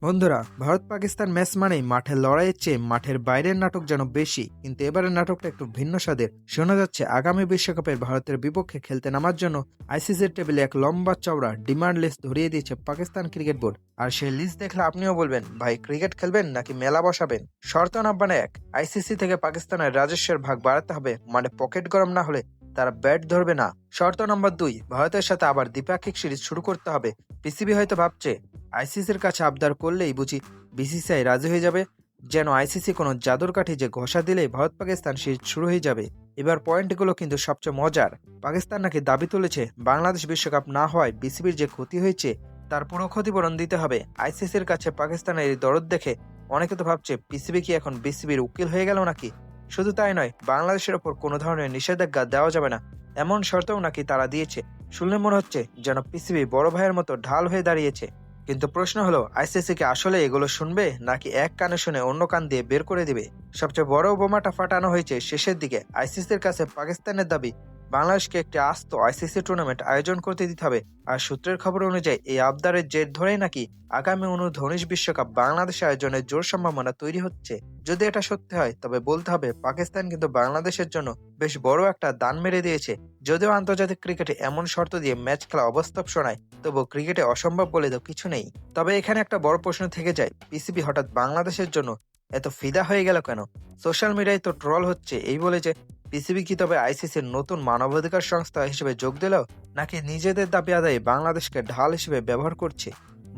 বন্ধুরা, ভারত পাকিস্তান ম্যাচ মানেই মাঠের লড়াইয়ের চেয়ে মাঠের বাইরের নাটক যেন বেশি, কিন্তু এবারের নাটকটা একটু ভিন্ন স্বাদের। শোনা যাচ্ছে আগামী বিশ্বকাপে ভারতের বিপক্ষে খেলতে নামার জন্য আইসিসির টেবিলে এক লম্বা চওড়া ডিমান্ড লিস্ট ধরিয়ে দিয়েছে পাকিস্তান ক্রিকেট বোর্ড। আর সেই লিস্ট দেখলে আপনিও বলবেন, ভাই ক্রিকেট খেলবেন নাকি মেলা বসাবেন? শর্ত নাম্বার 1, আইসিসি থেকে পাকিস্তানের রাজস্বের ভাগ বাড়াতে হবে, মানে পকেট গরম না হলে তারা ব্যাট ধরবে না। শর্ত নাম্বার 2, ভারতের সাথে আবার দ্বিপাক্ষিক সিরিজ শুরু করতে হবে। পিসিবি হয়তো ভাবছে আইসিসির কাছে আবদার করলেই বুঝি বিসিসিআই রাজি হয়ে যাবে, যেন আইসিসি কোনো জাদুর কাঠি যে ঘষা দিলেই ভারত পাকিস্তান সিরিজ শুরু হয়ে যাবে। এবার পয়েন্টগুলো কিন্তু সবচেয়ে মজার। পাকিস্তান নাকি দাবি তুলেছে বাংলাদেশ বিশ্বকাপ না হওয়ায় বিসিবির যে ক্ষতি হয়েছে তার পুরো ক্ষতিপূরণ দিতে হবে আইসিসির কাছে। পাকিস্তানের এই দরদ দেখে অনেকে তো ভাবছে পিসিবি কি এখন বিসিবির উকিল হয়ে গেল নাকি। শুধু তাই নয়, বাংলাদেশের ওপর কোনো ধরনের নিষেধাজ্ঞা দেওয়া যাবে না এমন শর্তও নাকি তারা দিয়েছে। শুনলে মনে হচ্ছে যেন পিসিবি বড় ভাইয়ের মতো ঢাল হয়ে দাঁড়িয়েছে। কিন্তু প্রশ্ন হলো, আইসিসি কি আসলে এগুলো শুনবে নাকি এক কানে শুনে অন্য কান দিয়ে বের করে দিবে? সবচেয়ে বড় বোমাটা ফাটানো হয়েছে শেষের দিকে। আইসিসির কাছে পাকিস্তানের দাবি বাংলাদেশকে একটি আস্ত আইসিসি টুর্নামেন্ট আয়োজন করতে দিতে হবে। আর সূত্রের খবর অনুযায়ী এই আবদারের জের ধরেই নাকি আগামী অনূর্ধ্ব-19 বিশ্বকাপ বাংলাদেশে আয়োজনের জোর সম্ভাবনা তৈরি হচ্ছে। যদি এটা সত্যি হয় তবে বলতে হবে পাকিস্তান কিন্তু বাংলাদেশের জন্য বেশ বড় একটা দান মেরে দিয়েছে। যদিও আন্তর্জাতিক ক্রিকেটে এমন শর্ত দিয়ে ম্যাচ খেলা অবাস্তব শোনায়, তবু ক্রিকেটে অসম্ভব বলে তো কিছু নেই। তবে এখানে একটা বড় প্রশ্ন থেকে যায়, পিসিবি হঠাৎ বাংলাদেশের জন্য এত ফিদা হয়ে গেল কেন? সোশ্যাল মিডিয়ায় তো ট্রল হচ্ছে এই বলে যে পিসিবি কি তবে আইসিসির নতুন মানবাধিকার সংস্থা হিসেবে যোগ দিল, নাকি নিজেদের দাবি আদায়ে বাংলাদেশকে ঢাল হিসেবে ব্যবহার করছে?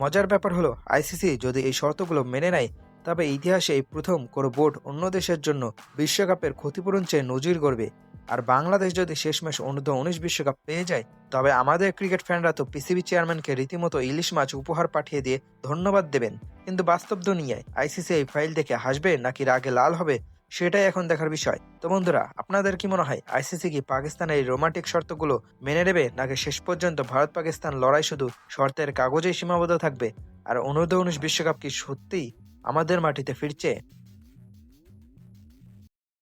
মজার ব্যাপার হলো, আইসিসি যদি এই শর্তগুলো মেনে নেয় তবে ইতিহাসে এই প্রথম কোনো বোর্ড অন্য দেশের জন্য বিশ্বকাপের ক্ষতিপূরণ চেয়ে নজির গড়বে। আর বাংলাদেশ যদি শেষমেশ অনূর্ধ্ব-19 বিশ্বকাপ পেয়ে যায় তবে আমাদের ক্রিকেট ফ্যানরা তো পিসিবি চেয়ারম্যানকে রীতিমতো ইলিশ মাছ উপহার পাঠিয়ে দিয়ে ধন্যবাদ দেবেন। কিন্তু বাস্তব দুনিয়ায় আইসিসি এই ফাইল দেখে হাসবে নাকি রাগে লাল হবে, সেটাই এখন দেখার বিষয়। তো বন্ধুরা, আপনাদের কি মনে হয় আইসিসি কি পাকিস্তানের এই রোমান্টিক শর্তগুলো মেনে নেবে, নাকি শেষ পর্যন্ত ভারত পাকিস্তান লড়াই শুধু শর্তের কাগজেই সীমাবদ্ধ থাকবে? আর অনূর্ধ্ব-19 বিশ্বকাপ কি সত্যিই আমাদের মাটিতে ফিরছে?